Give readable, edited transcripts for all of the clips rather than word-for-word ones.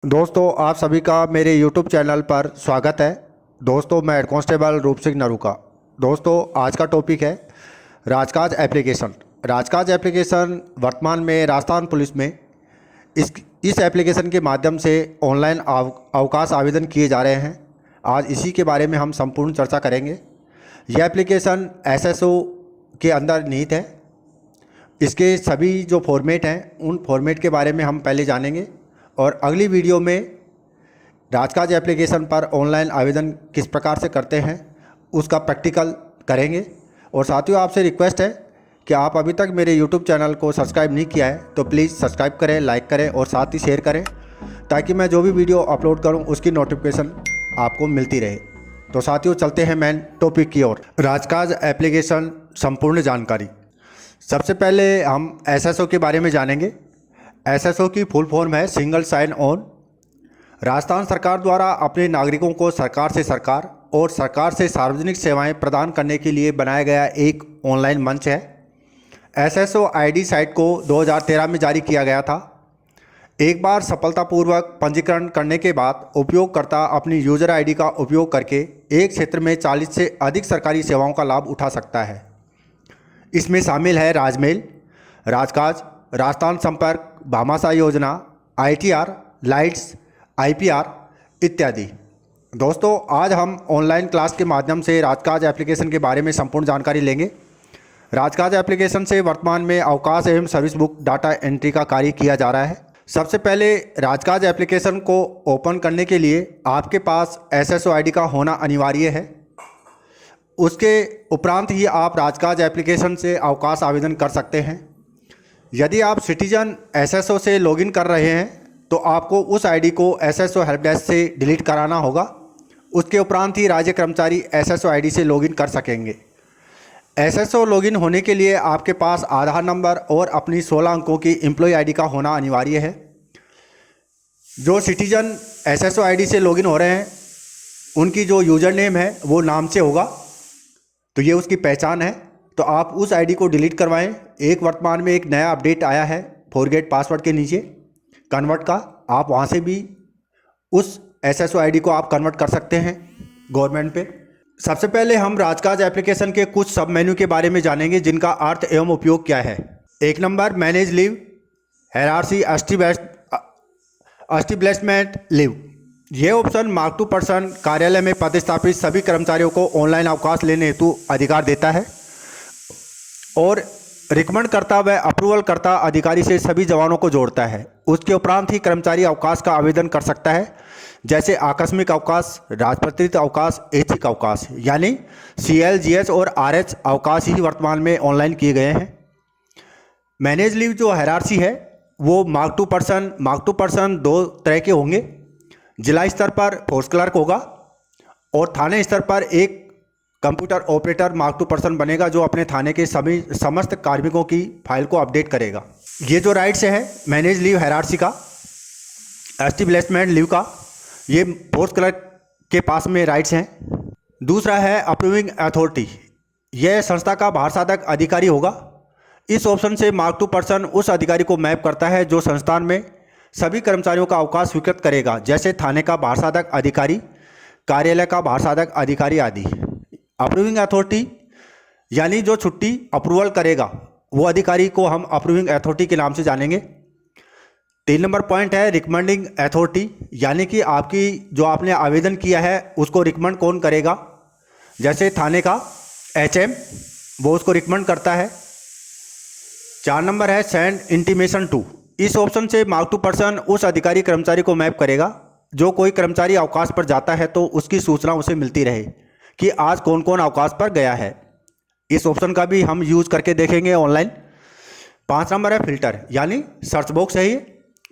दोस्तों आप सभी का मेरे YouTube चैनल पर स्वागत है। दोस्तों मैं हेड कांस्टेबल रूप सिंह नरूका। दोस्तों आज का टॉपिक है राजकाज एप्लीकेशन। राजकाज एप्लीकेशन वर्तमान में राजस्थान पुलिस में इस एप्लीकेशन के माध्यम से ऑनलाइन अवकाश आवेदन किए जा रहे हैं। आज इसी के बारे में हम संपूर्ण चर्चा करेंगे। यह एप्लीकेशन SSO के अंदर निहित है। इसके सभी जो फॉर्मेट हैं उन फॉर्मेट के बारे में हम पहले जानेंगे और अगली वीडियो में राजकाज एप्लीकेशन पर ऑनलाइन आवेदन किस प्रकार से करते हैं उसका प्रैक्टिकल करेंगे। और साथियों आपसे रिक्वेस्ट है कि आप अभी तक मेरे YouTube चैनल को सब्सक्राइब नहीं किया है तो प्लीज़ सब्सक्राइब करें, लाइक करें और साथ ही शेयर करें ताकि मैं जो भी वीडियो अपलोड करूं उसकी नोटिफिकेशन आपको मिलती रहे। तो साथियों चलते हैं मेन टॉपिक की ओर। राजकाज एप्लीकेशन संपूर्ण जानकारी। सबसे पहले हम SSO के बारे में जानेंगे। SSO की फुल फॉर्म है सिंगल साइन ऑन। राजस्थान सरकार द्वारा अपने नागरिकों को सरकार से सरकार और सरकार से सार्वजनिक सेवाएं प्रदान करने के लिए बनाया गया एक ऑनलाइन मंच है। SSO ID साइट को 2013 में जारी किया गया था। एक बार सफलतापूर्वक पंजीकरण करने के बाद उपयोगकर्ता अपनी यूज़र ID का उपयोग करके एक क्षेत्र में 40 से अधिक सरकारी सेवाओं का लाभ उठा सकता है। इसमें शामिल है राजमेल, राजकाज, राजस्थान संपर्क, भामाशाह योजना, ITR, लाइट्स, IPR इत्यादि। दोस्तों आज हम ऑनलाइन क्लास के माध्यम से राजकाज एप्लीकेशन के बारे में संपूर्ण जानकारी लेंगे। राजकाज एप्लीकेशन से वर्तमान में अवकाश एवं सर्विस बुक डाटा एंट्री का कार्य किया जा रहा है। सबसे पहले राजकाज एप्लीकेशन को ओपन करने के लिए आपके पास SSO ID का होना अनिवार्य है। उसके उपरांत ही आप राजकाज एप्लीकेशन से अवकाश आवेदन कर सकते हैं। यदि आप सिटीजन SSO से लॉगिन कर रहे हैं तो आपको उस ID को SSO हेल्प डेस्क से डिलीट कराना होगा। उसके उपरांत ही राज्य कर्मचारी SSO ID से लॉगिन कर सकेंगे। SSO लॉगिन होने के लिए आपके पास आधार नंबर और अपनी 16 अंकों की एम्प्लॉय ID का होना अनिवार्य है। जो सिटीजन SSO ID से लॉगिन हो रहे हैं उनकी जो यूज़र नेम है वो नाम से होगा, तो ये उसकी पहचान है। तो आप उस ID को डिलीट करवाएं। एक वर्तमान में एक नया अपडेट आया है फॉरगेट पासवर्ड के नीचे कन्वर्ट का, आप वहाँ से भी उस SSO ID को आप कन्वर्ट कर सकते हैं गवर्नमेंट पे। सबसे पहले हम राजकाज एप्लीकेशन के कुछ सब मेन्यू के बारे में जानेंगे जिनका अर्थ एवं उपयोग क्या है। 1 number manage leave, hierarchy, establishment leave. ये ऑप्शन मार्क टू पर्सन कार्यालय में पदस्थापित सभी कर्मचारियों को ऑनलाइन अवकाश लेने हेतु अधिकार देता है और रिकमेंड करता व अप्रूवल करता अधिकारी से सभी जवानों को जोड़ता है। उसके उपरांत ही कर्मचारी अवकाश का आवेदन कर सकता है, जैसे आकस्मिक अवकाश, राजपत्रित अवकाश, ऐच्छिक अवकाश। यानी CL, GH और RH अवकाश ही वर्तमान में ऑनलाइन किए गए हैं। मैनेज लीव जो हायरार्की है वो मार्क टू पर्सन 2 तरह के होंगे। जिला स्तर पर फोर्स क्लर्क होगा और थाने स्तर पर एक computer operator mark to person बनेगा जो अपने थाने के समस्त कार्मिकों की फाइल को अपडेट करेगा। ये जो राइट्स है मैनेज लीव हायरार्की का, एस्टेब्लिशमेंट लीव का, ये फोर्स क्लर्क के पास में राइट्स हैं। दूसरा है अप्रूविंग अथॉरिटी। यह संस्था का भार साधक अधिकारी होगा। इस ऑप्शन से मार्क टू पर्सन उस अधिकारी को मैप करता है जो संस्थान में सभी कर्मचारियों का अवकाश स्वीकृत करेगा, जैसे थाने का भार साधक अधिकारी, कार्यालय का भार साधक अधिकारी आदि। अप्रूविंग अथॉरिटी यानी जो छुट्टी अप्रूवल करेगा वो अधिकारी को हम अप्रूविंग अथॉरिटी के नाम से जानेंगे। 3 नंबर पॉइंट है रिकमेंडिंग अथॉरिटी, यानी कि आपकी जो आपने आवेदन किया है उसको रिकमेंड कौन करेगा, जैसे थाने का HM वो उसको रिकमेंड करता है। 4 नंबर है सेंड इंटीमेशन टू। इस ऑप्शन से मार्क टू पर्सन उस अधिकारी कर्मचारी को मैप करेगा जो कोई कर्मचारी अवकाश पर जाता है तो उसकी सूचना उसे मिलती रहे कि आज कौन कौन अवकाश पर गया है। इस ऑप्शन का भी हम यूज़ करके देखेंगे ऑनलाइन। 5 नंबर है फिल्टर, यानी सर्च बॉक्स है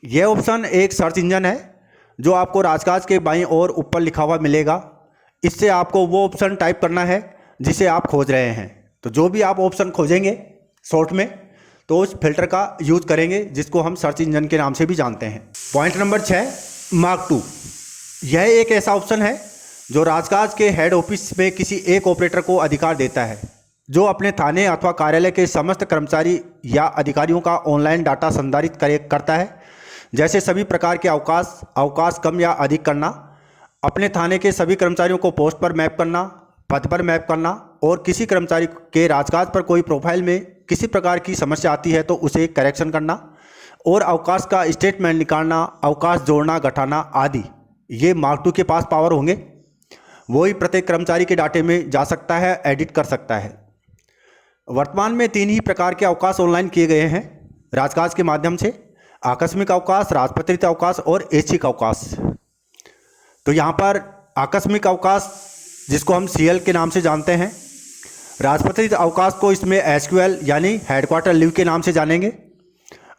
ये ऑप्शन एक सर्च इंजन है जो आपको राजकाज के बाईं ओर ऊपर लिखा हुआ मिलेगा। इससे आपको वो ऑप्शन टाइप करना है जिसे आप खोज रहे हैं। तो जो भी आप ऑप्शन खोजेंगे शॉर्ट में तो उस फिल्टर का यूज करेंगे जिसको हम सर्च इंजन के नाम से भी जानते हैं। Point number 6 mark 2। यह एक ऐसा ऑप्शन है जो राजकाज के हेड ऑफिस में किसी एक ऑपरेटर को अधिकार देता है जो अपने थाने अथवा कार्यालय के समस्त कर्मचारी या अधिकारियों का ऑनलाइन डाटा संधारित करता है, जैसे सभी प्रकार के अवकाश कम या अधिक करना, अपने थाने के सभी कर्मचारियों को पोस्ट पर मैप करना, पद पर मैप करना, और किसी कर्मचारी के राजकाज पर कोई प्रोफाइल में किसी प्रकार की समस्या आती है तो उसे करेक्शन करना, और अवकाश का स्टेटमेंट निकालना, अवकाश जोड़ना घटाना आदि, ये मार्क 2 के पास पावर होंगे। वही प्रत्येक कर्मचारी के डाटे में जा सकता है, एडिट कर सकता है। वर्तमान में 3 ही प्रकार के अवकाश ऑनलाइन किए गए हैं राजकाज के माध्यम से: आकस्मिक अवकाश, राजपत्रित अवकाश और ऐच्छिक अवकाश। तो यहाँ पर आकस्मिक अवकाश, जिसको हम CL के नाम से जानते हैं, राजपत्रित अवकाश को इसमें SQL यानी हेडक्वार्टर लीव के नाम से जानेंगे,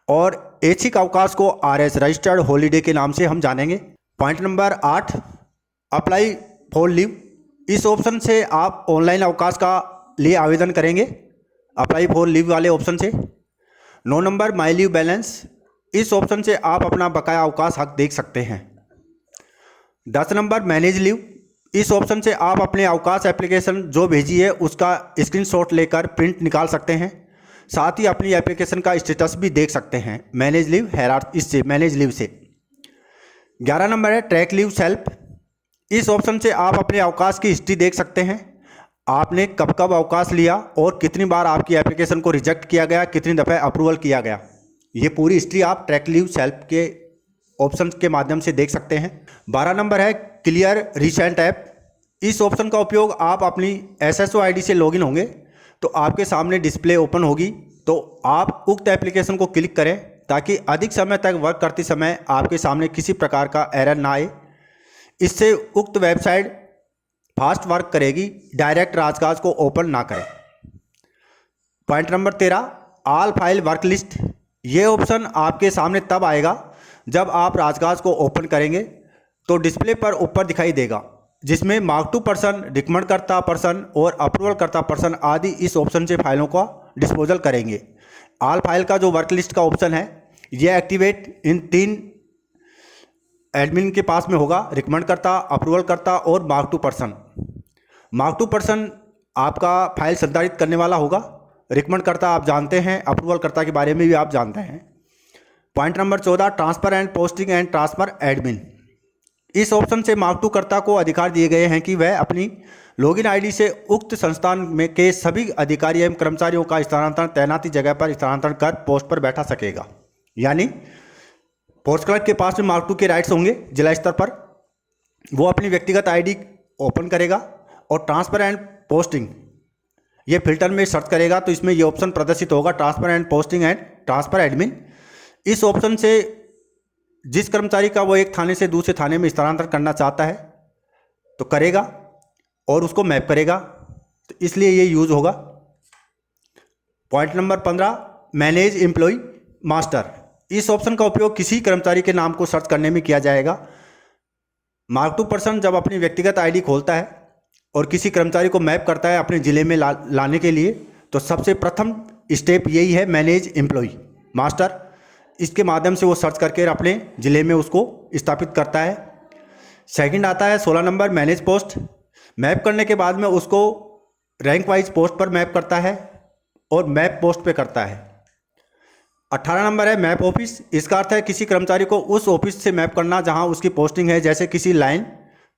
और ऐच्छिक अवकाश को RS रजिस्टर्ड हॉलीडे के नाम से हम जानेंगे। Point number 8, apply for leave. इस ऑप्शन से आप ऑनलाइन अवकाश का लिए आवेदन करेंगे, अप्लाई फॉर लीव वाले ऑप्शन से। 9 नंबर, माई लीव बैलेंस। इस ऑप्शन से आप अपना बकाया अवकाश हक देख सकते हैं। 10 नंबर, मैनेज लीव। इस ऑप्शन से आप अपने अवकाश एप्लीकेशन जो भेजी है उसका स्क्रीनशॉट लेकर प्रिंट निकाल सकते हैं, साथ ही अपनी एप्लीकेशन का स्टेटस भी देख सकते हैं मैनेज लीव इससे, मैनेज लीव से। 11 नंबर है, ट्रैक लीव सेल्फ। इस ऑप्शन से आप अपने अवकाश की हिस्ट्री देख सकते हैं, आपने कब कब अवकाश लिया और कितनी बार आपकी एप्लीकेशन को रिजेक्ट किया गया, कितनी दफ़े अप्रूवल किया गया, ये पूरी हिस्ट्री आप ट्रैक लीव सेल्फ के ऑप्शन के माध्यम से देख सकते हैं। 12 नंबर है, क्लियर रिसेंट ऐप। इस ऑप्शन का उपयोग आप अपनी SSO ID से लॉगिन होंगे तो आपके सामने डिस्प्ले ओपन होगी, तो आप उक्त एप्लीकेशन को क्लिक करें ताकि अधिक समय तक वर्क करते समय आपके सामने किसी प्रकार का एरर ना आए। इससे उक्त वेबसाइट फास्ट वर्क करेगी, डायरेक्ट राजकाज को ओपन ना करें। Point number 13, all file work list. ये ऑप्शन आपके सामने तब आएगा जब आप राजकाज को ओपन करेंगे तो डिस्प्ले पर ऊपर दिखाई देगा, जिसमें मार्क 2 पर्सन, रिकमेंड करता पर्सन और अप्रूवल करता पर्सन आदि इस ऑप्शन से फाइलों का डिस्पोजल करेंगे। ऑल फाइल का जो वर्क लिस्ट का ऑप्शन है ये एक्टिवेट इन 3 एडमिन के पास में होगा: रिकमेंड करता, अप्रूवल करता और मार्क 2 पर्सन। मार्क 2 पर्सन आपका फाइल संचालित करने वाला होगा, रिकमेंड करता आप जानते हैं, अप्रूवल करता के बारे में भी आप जानते हैं। Point number 14, transfer and posting and transfer admin. इस ऑप्शन से मार्क 2 कर्ता को अधिकार दिए गए हैं कि वह अपनी लॉगिन आईडी से उक्त संस्थान में के सभी अधिकारी एवं कर्मचारियों का स्थानांतरण तैनाती जगह पर स्थानांतरण कर पोस्ट पर बैठा सकेगा। यानी पोस्ट क्लर्क के पास में मार्क 2 के राइट्स होंगे जिला स्तर पर, वो अपनी व्यक्तिगत आईडी ओपन करेगा और ट्रांसफर एंड पोस्टिंग ये फिल्टर में सर्च करेगा तो इसमें ये ऑप्शन प्रदर्शित होगा, transfer and posting and transfer admin. इस ऑप्शन से जिस कर्मचारी का वो एक थाने से दूसरे थाने में स्थानांतरण करना चाहता है तो करेगा और उसको मैप करेगा, तो इसलिए ये यूज होगा। Point number 15, manage employ master. इस ऑप्शन का उपयोग किसी कर्मचारी के नाम को सर्च करने में किया जाएगा। मार्क 2 पर्सन जब अपनी व्यक्तिगत आईडी खोलता है और किसी कर्मचारी को मैप करता है अपने ज़िले में लाने के लिए, तो सबसे प्रथम स्टेप यही है, मैनेज एम्प्लॉय मास्टर। इसके माध्यम से वो सर्च करके अपने ज़िले में उसको स्थापित करता है। सेकंड आता है 16 नंबर, मैनेज पोस्ट। मैप करने के बाद में उसको रैंक वाइज पोस्ट पर मैप करता है और मैप पोस्ट पे करता है। 18 नंबर है, मैप ऑफिस। इसका अर्थ है किसी कर्मचारी को उस ऑफिस से मैप करना जहां उसकी पोस्टिंग है, जैसे किसी लाइन,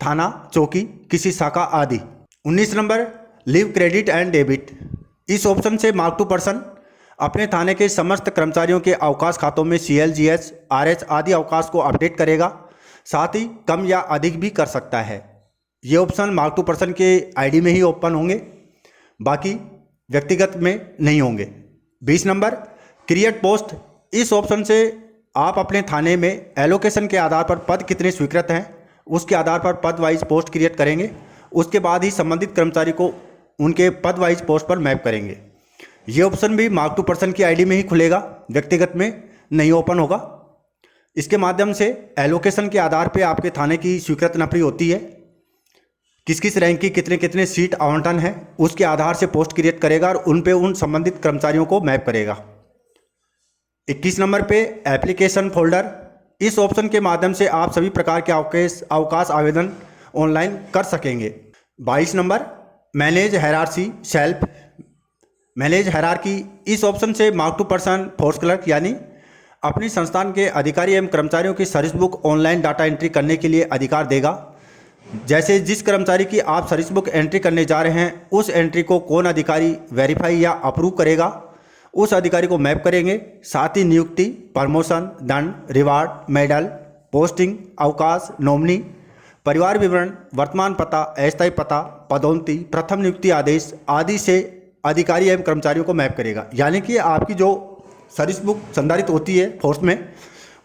थाना, चौकी, किसी शाखा आदि। 19 number, leave credit and debit. इस ऑप्शन से मार्क 2 पर्सन अपने थाने के समस्त कर्मचारियों के अवकाश खातों में CL, GH, RH आदि अवकाश को अपडेट करेगा, साथ ही कम या अधिक भी कर सकता है। ये ऑप्शन मार्क 2 पर्सन के आईडी में ही ओपन होंगे, बाकी व्यक्तिगत में नहीं होंगे। 20 नंबर, क्रिएट पोस्ट। इस ऑप्शन से आप अपने थाने में एलोकेशन के आधार पर पद कितने स्वीकृत हैं उसके आधार पर पद वाइज पोस्ट क्रिएट करेंगे, उसके बाद ही संबंधित कर्मचारी को उनके पद वाइज पोस्ट पर मैप करेंगे। ये ऑप्शन भी मार्क 2 पर्सन की आईडी में ही खुलेगा, व्यक्तिगत में नहीं ओपन होगा। इसके माध्यम से एलोकेशन के आधार पे आपके थाने की स्वीकृत नफरी होती है, किस किस रैंक की कितने कितने सीट आवंटन है, उसके आधार से पोस्ट क्रिएट करेगा और उन पे उन संबंधित कर्मचारियों को मैप करेगा। 21 नंबर पे एप्लीकेशन फोल्डर। इस ऑप्शन के माध्यम से आप सभी प्रकार के अवकाश आवेदन ऑनलाइन कर सकेंगे। 22 number, manage hierarchy self. Manage hierarchy, इस ऑप्शन से मार्क 2 पर्सन फोर्स क्लर्क यानी अपनी संस्थान के अधिकारी एवं कर्मचारियों की service book online data entry करने के लिए अधिकार देगा। जैसे जिस कर्मचारी की आप सर्विस बुक एंट्री करने जा रहे हैं, उस एंट्री को कौन अधिकारी वेरीफाई या अप्रूव करेगा, उस अधिकारी को मैप करेंगे। साथ ही नियुक्ति, प्रमोशन, दंड, रिवार्ड, मेडल, पोस्टिंग, अवकाश, नॉमिनी, परिवार विवरण, वर्तमान पता, अस्थायी पता, पदोन्नति, प्रथम नियुक्ति आदेश आदि से अधिकारी एवं कर्मचारियों को मैप करेगा। यानी कि आपकी जो सर्विस बुक संधारित होती है फोर्स में,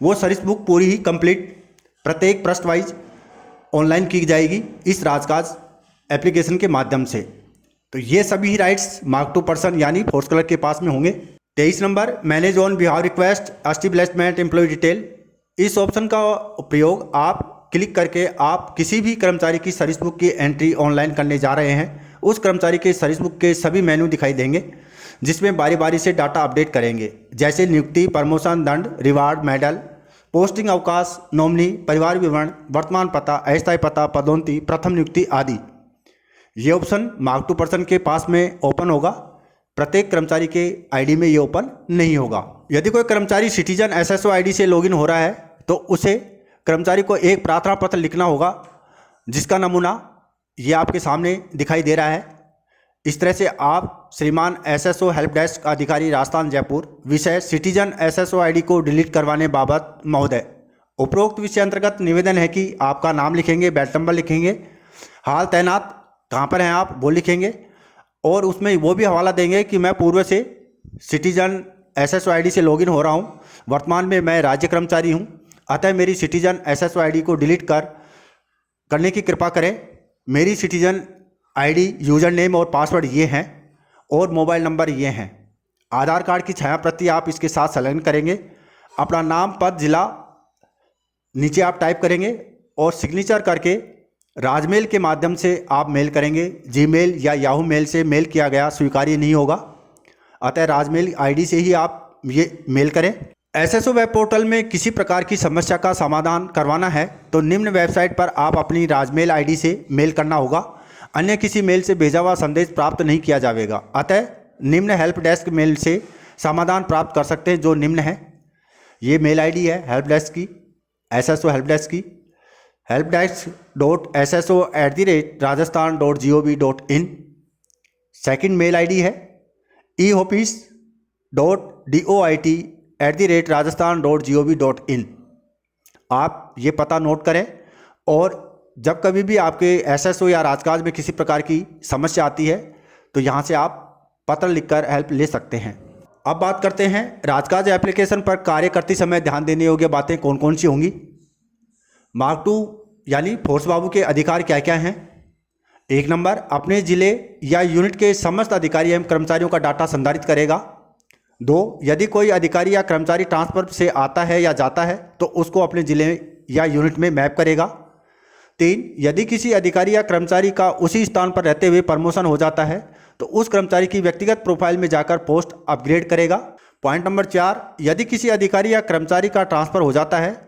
वो सर्विस बुक पूरी ही कंप्लीट प्रत्येक पृष्ठ वाइज ऑनलाइन की जाएगी इस राजकाज एप्लीकेशन के माध्यम से। तो ये सभी राइट्स मार्क टू पर्सन यानी फोर्स क्लर्क के पास में होंगे। 23 नंबर, मैनेज ऑन बिहाव रिक्वेस्ट एस्टेब्लिशमेंट एम्प्लॉय डिटेल। इस ऑप्शन का प्रयोग आप क्लिक करके आप किसी भी कर्मचारी की सर्विस बुक की एंट्री ऑनलाइन करने जा रहे हैं, उस कर्मचारी के सर्विस बुक के सभी मेन्यू दिखाई देंगे जिसमें बारी बारी से डाटा अपडेट करेंगे। जैसे नियुक्ति, प्रमोशन, दंड, रिवार्ड, मेडल, पोस्टिंग, अवकाश, नॉमिनी, परिवार विवरण, वर्तमान पता, अस्थायी पता, पदोन्नति, प्रथम नियुक्ति आदि। ये ऑप्शन मार्क टू पर्सन के पास में ओपन होगा, प्रत्येक कर्मचारी के आईडी में ये ओपन नहीं होगा। यदि कोई कर्मचारी सिटीजन एसएसओ आईडी से लॉगिन हो रहा है तो उसे कर्मचारी को एक प्रार्थना पत्र लिखना होगा, जिसका नमूना ये आपके सामने दिखाई दे रहा है। इस तरह से आप श्रीमान एसएसओ हेल्प डेस्क अधिकारी राजस्थान जयपुर, विषय सिटीजन एसएसओ आईडी को डिलीट करवाने बाबत महोदय। उपरोक्त विषय अंतर्गत निवेदन है कि आपका नाम लिखेंगे, बैच नंबर लिखेंगे, हाल तैनात कहाँ पर हैं आप वो लिखेंगे, और उसमें वो भी हवाला देंगे कि मैं पूर्व से सिटीजन एसएसओ आईडी से लॉगिन हो रहा हूँ, वर्तमान में मैं राज्य कर्मचारी हूँ, अतः मेरी सिटीजन एसएसओ आईडी को डिलीट करने की कृपा करें। मेरी सिटीजन आईडी, यूजर नेम और पासवर्ड ये हैं और मोबाइल नंबर ये हैं। आधार कार्ड की छाया प्रति आप इसके साथ संलग्न करेंगे। अपना नाम, पद, जिला नीचे आप टाइप करेंगे और सिग्नेचर करके राजमेल के माध्यम से आप मेल करेंगे। जीमेल या याहू मेल से मेल किया गया स्वीकार्य नहीं होगा, अतः राजमेल आईडी से ही आप ये मेल करें। एसएसओ वेब पोर्टल में किसी प्रकार की समस्या का समाधान करवाना है तो निम्न वेबसाइट पर आप अपनी राजमेल आईडी से मेल करना होगा, अन्य किसी मेल से भेजा हुआ संदेश प्राप्त नहीं किया जाएगा। अतः निम्न हेल्प डेस्क मेल से समाधान प्राप्त कर सकते हैं, जो निम्न है। ये मेल आईडी है हेल्प डेस्क की, एसएसओ हेल्प डेस्क की, helpdesk.sso@rajasthan.gov.in। सेकंड मेल आईडी है eoffice.doit@rajasthan.gov.in। आप ये पता नोट करें और जब कभी भी आपके एसएसओ या राजकाज में किसी प्रकार की समस्या आती है तो यहाँ से आप पत्र लिखकर हेल्प ले सकते हैं। अब बात करते हैं राजकाज एप्लीकेशन पर कार्य करते समय ध्यान देने योग्य बातें कौन कौन सी होंगी। मार्क टू यानी फोर्स बाबू के अधिकार क्या क्या हैं। 1 नंबर, अपने जिले या यूनिट के समस्त अधिकारी एवं कर्मचारियों का डाटा संधारित करेगा। 2, यदि कोई अधिकारी या कर्मचारी ट्रांसफर से आता है या जाता है तो उसको अपने जिले या यूनिट में मैप करेगा। 3, यदि किसी अधिकारी या कर्मचारी का उसी स्थान पर रहते हुए प्रमोशन हो जाता है तो उस कर्मचारी की व्यक्तिगत प्रोफाइल में जाकर पोस्ट अपग्रेड करेगा। पॉइंट नंबर 4, यदि किसी अधिकारी या कर्मचारी का ट्रांसफर हो जाता है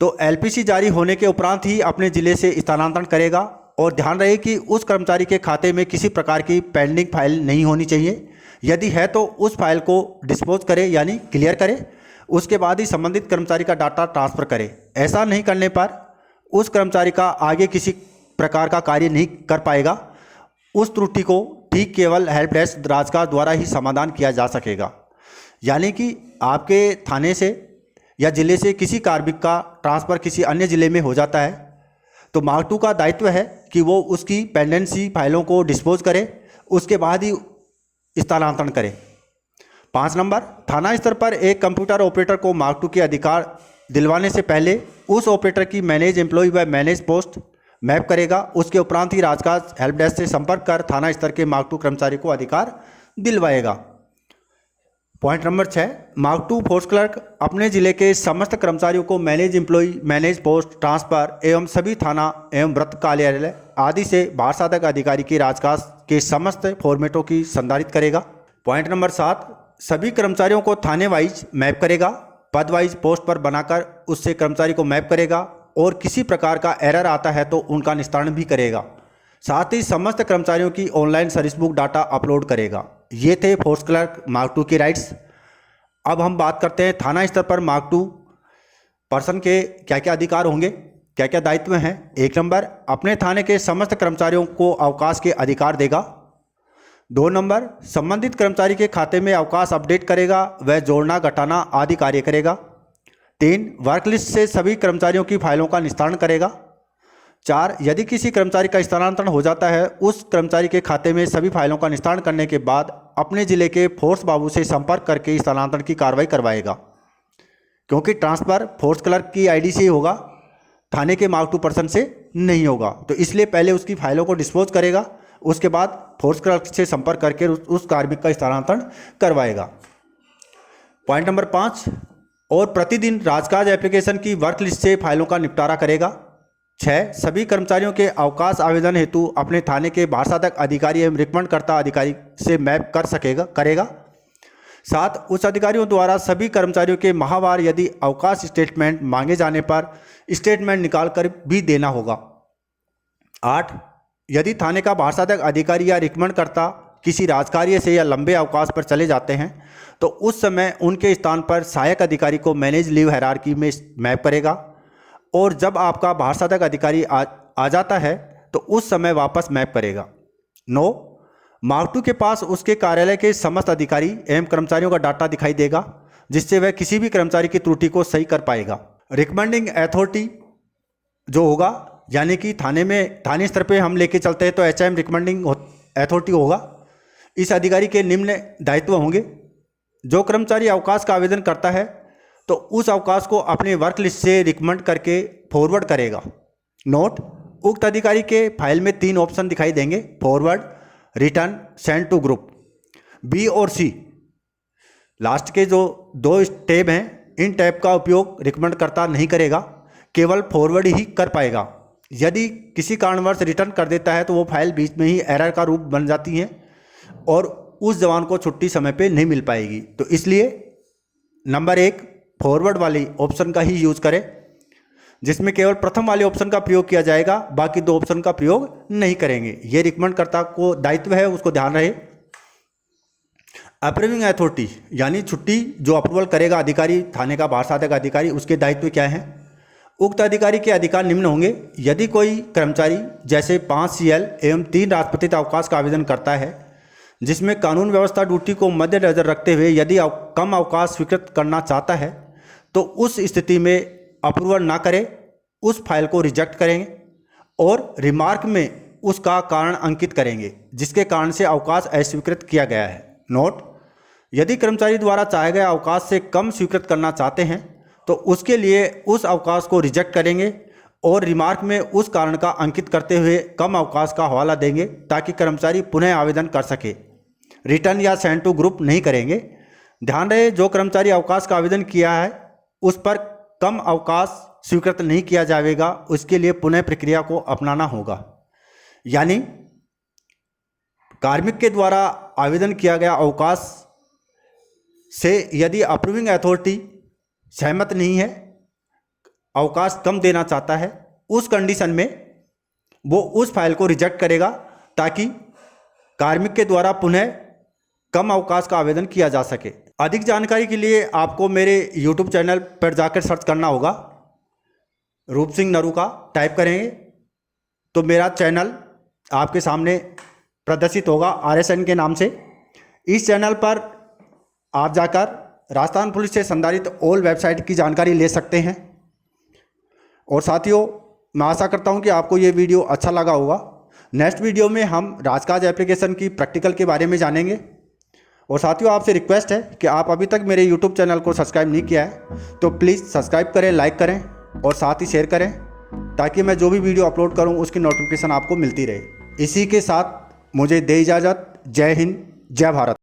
तो एलपीसी जारी होने के उपरांत ही अपने जिले से स्थानांतरण करेगा। और ध्यान रहे कि उस कर्मचारी के खाते में किसी प्रकार की पेंडिंग फाइल नहीं होनी चाहिए, यदि है तो उस फाइल को डिस्पोज करे यानी क्लियर करे, उसके बाद ही संबंधित कर्मचारी का डाटा ट्रांसफ़र करे। ऐसा नहीं करने पर उस कर्मचारी का आगे किसी प्रकार का कार्य नहीं कर पाएगा। उस त्रुटि को ठीक केवल हेल्प डेस्क राजकाज द्वारा ही समाधान किया जा सकेगा। यानी कि आपके थाने से या जिले से किसी कार्मिक का ट्रांसफ़र किसी अन्य जिले में हो जाता है तो मार्क 2 का दायित्व है कि वो उसकी पेंडेंसी फाइलों को डिस्पोज करे, उसके बाद ही स्थानांतरण करें। 5 नंबर, थाना स्तर पर एक कंप्यूटर ऑपरेटर को मार्क 2 के अधिकार दिलवाने से पहले उस ऑपरेटर की मैनेज एम्प्लॉय व मैनेज पोस्ट मैप करेगा। उसके उपरांत ही राजकाज हेल्प डेस्क से संपर्क कर थाना स्तर के मार्क 2 कर्मचारी को अधिकार दिलवाएगा। Point number 6, mark 2 force clerk अपने जिले के समस्त कर्मचारियों को manage employ, manage post, transfer एवं सभी थाना एवं वृत्त कार्यालय आदि से भार साधक अधिकारी के राजकाज के समस्त फॉर्मेटों की संधारित करेगा। पॉइंट नंबर 7, सभी कर्मचारियों को थाने वाइज मैप करेगा, पद वाइज पोस्ट पर बनाकर उससे कर्मचारी को मैप करेगा और किसी प्रकार का एरर आता है तो उनका निस्तारण भी करेगा। साथ ही समस्त कर्मचारियों की online service book data upload करेगा। ये थे फोर्स क्लर्क मार्क 2 के राइट्स। अब हम बात करते हैं थाना स्तर पर मार्क 2 पर्सन के क्या क्या अधिकार होंगे, क्या क्या दायित्व हैं। 1 नंबर, अपने थाने के समस्त कर्मचारियों को अवकाश के अधिकार देगा। 2 नंबर, संबंधित कर्मचारी के खाते में अवकाश अपडेट करेगा, वह जोड़ना घटाना आदि कार्य करेगा। 3, वर्क लिस्ट से सभी कर्मचारियों की फाइलों का निस्तारण करेगा। 4, यदि किसी कर्मचारी का स्थानांतरण हो जाता है, उस कर्मचारी के खाते में सभी फाइलों का निस्तारण करने के बाद अपने जिले के फोर्स बाबू से संपर्क करके स्थानांतरण की कार्रवाई करवाएगा, क्योंकि ट्रांसफ़र फोर्स क्लर्क की आईडी से ही होगा, थाने के मार्क 2 पर्सन से नहीं होगा। तो इसलिए पहले उसकी फाइलों को डिस्पोज करेगा, उसके बाद फोर्स क्लर्क से संपर्क करके उस कार्मिक का स्थानांतरण करवाएगा। पॉइंट नंबर 5, और प्रतिदिन राजकाज एप्लीकेशन की वर्क लिस्ट से फाइलों का निपटारा करेगा। 6, सभी कर्मचारियों के अवकाश आवेदन हेतु अपने थाने के भारसाधक अधिकारी एवं रिकमेंडकर्ता अधिकारी से मैप करेगा। 7, उच्च अधिकारियों द्वारा सभी कर्मचारियों के माहवार यदि अवकाश स्टेटमेंट मांगे जाने पर स्टेटमेंट निकाल कर भी देना होगा। 8, यदि थाने का भारसाधक अधिकारी या रिकमेंडकर्ता किसी राजकार्य से या लंबे अवकाश पर चले जाते हैं तो उस समय उनके स्थान पर सहायक अधिकारी को मैनेज लीव हायरार्की में मैप करेगा, और जब आपका भारसाधक अधिकारी आ जाता है तो उस समय वापस मैप करेगा। 9, मार्क 2 के पास उसके कार्यालय के समस्त अधिकारी एवं कर्मचारियों का डाटा दिखाई देगा, जिससे वह किसी भी कर्मचारी की त्रुटि को सही कर पाएगा। रिकमेंडिंग अथॉरिटी जो होगा, यानी कि थाने स्तर पे हम लेके चलते हैं तो HIM रिकमेंडिंग अथॉरिटी होगा। इस अधिकारी के निम्न दायित्व होंगे। जो कर्मचारी अवकाश का आवेदन करता है तो उस अवकाश को अपने वर्क लिस्ट से रिकमेंड करके फॉरवर्ड करेगा। नोट, उक्त अधिकारी के फाइल में 3 ऑप्शन दिखाई देंगे, forward, return, send to group. B और सी लास्ट के जो 2 टैब हैं, इन टैब का उपयोग रिकमेंडकर्ता नहीं करेगा, केवल फॉरवर्ड ही कर पाएगा। यदि किसी कारणवश रिटर्न कर देता है तो वो फाइल बीच में ही एरर का रूप बन जाती है और उस जवान को छुट्टी समय पे नहीं मिल पाएगी। तो इसलिए नंबर 1 फॉरवर्ड वाली ऑप्शन का ही यूज करें, जिसमें केवल प्रथम वाले ऑप्शन का प्रयोग किया जाएगा, बाकी 2 ऑप्शन का प्रयोग नहीं करेंगे। ये रिकमेंडकर्ता को दायित्व है, उसको ध्यान रहे। अप्रूविंग अथॉरिटी यानी छुट्टी जो अप्रूवल करेगा अधिकारी, थाने का भारसाधक अधिकारी, उसके दायित्व क्या हैं। उक्त अधिकारी के अधिकार निम्न होंगे। यदि कोई कर्मचारी जैसे 5 CL एवं 3 राजपत्रित अवकाश का आवेदन करता है, जिसमें कानून व्यवस्था ड्यूटी को मद्देनजर रखते हुए यदि कम अवकाश स्वीकृत करना चाहता है तो उस स्थिति में अप्रूवल ना करें, उस फाइल को रिजेक्ट करेंगे और रिमार्क में उसका कारण अंकित करेंगे जिसके कारण से अवकाश अस्वीकृत किया गया है। नोट, यदि कर्मचारी द्वारा चाहे गए अवकाश से कम स्वीकृत करना चाहते हैं तो उसके लिए उस अवकाश को रिजेक्ट करेंगे और रिमार्क में उस कारण का अंकित करते हुए कम अवकाश का हवाला देंगे ताकि कर्मचारी पुनः आवेदन कर सके। रिटर्न या सेंड टू ग्रुप नहीं करेंगे। ध्यान रहे, जो कर्मचारी अवकाश का आवेदन किया है उस पर कम अवकाश स्वीकृत नहीं किया जाएगा, उसके लिए पुनः प्रक्रिया को अपनाना होगा। यानी कार्मिक के द्वारा आवेदन किया गया अवकाश से यदि अप्रूविंग अथॉरिटी सहमत नहीं है, अवकाश कम देना चाहता है, उस कंडीशन में वो उस फाइल को रिजेक्ट करेगा ताकि कार्मिक के द्वारा पुनः कम अवकाश का आवेदन किया जा सके। अधिक जानकारी के लिए आपको मेरे YouTube चैनल पर जाकर सर्च करना होगा, रूप सिंह नरूका टाइप करेंगे तो मेरा चैनल आपके सामने प्रदर्शित होगा RSN के नाम से। इस चैनल पर आप जाकर राजस्थान पुलिस से संबंधित ऑल वेबसाइट की जानकारी ले सकते हैं। और साथियों, मैं आशा करता हूं कि आपको ये वीडियो अच्छा लगा होगा। नेक्स्ट वीडियो में हम राजकाज एप्लीकेशन की प्रैक्टिकल के बारे में जानेंगे। और साथियों, आपसे रिक्वेस्ट है कि आप अभी तक मेरे YouTube चैनल को सब्सक्राइब नहीं किया है तो प्लीज़ सब्सक्राइब करें, लाइक करें और साथ ही शेयर करें ताकि मैं जो भी वीडियो अपलोड करूं उसकी नोटिफिकेशन आपको मिलती रहे। इसी के साथ मुझे दे इजाज़त। जय हिंद, जय भारत।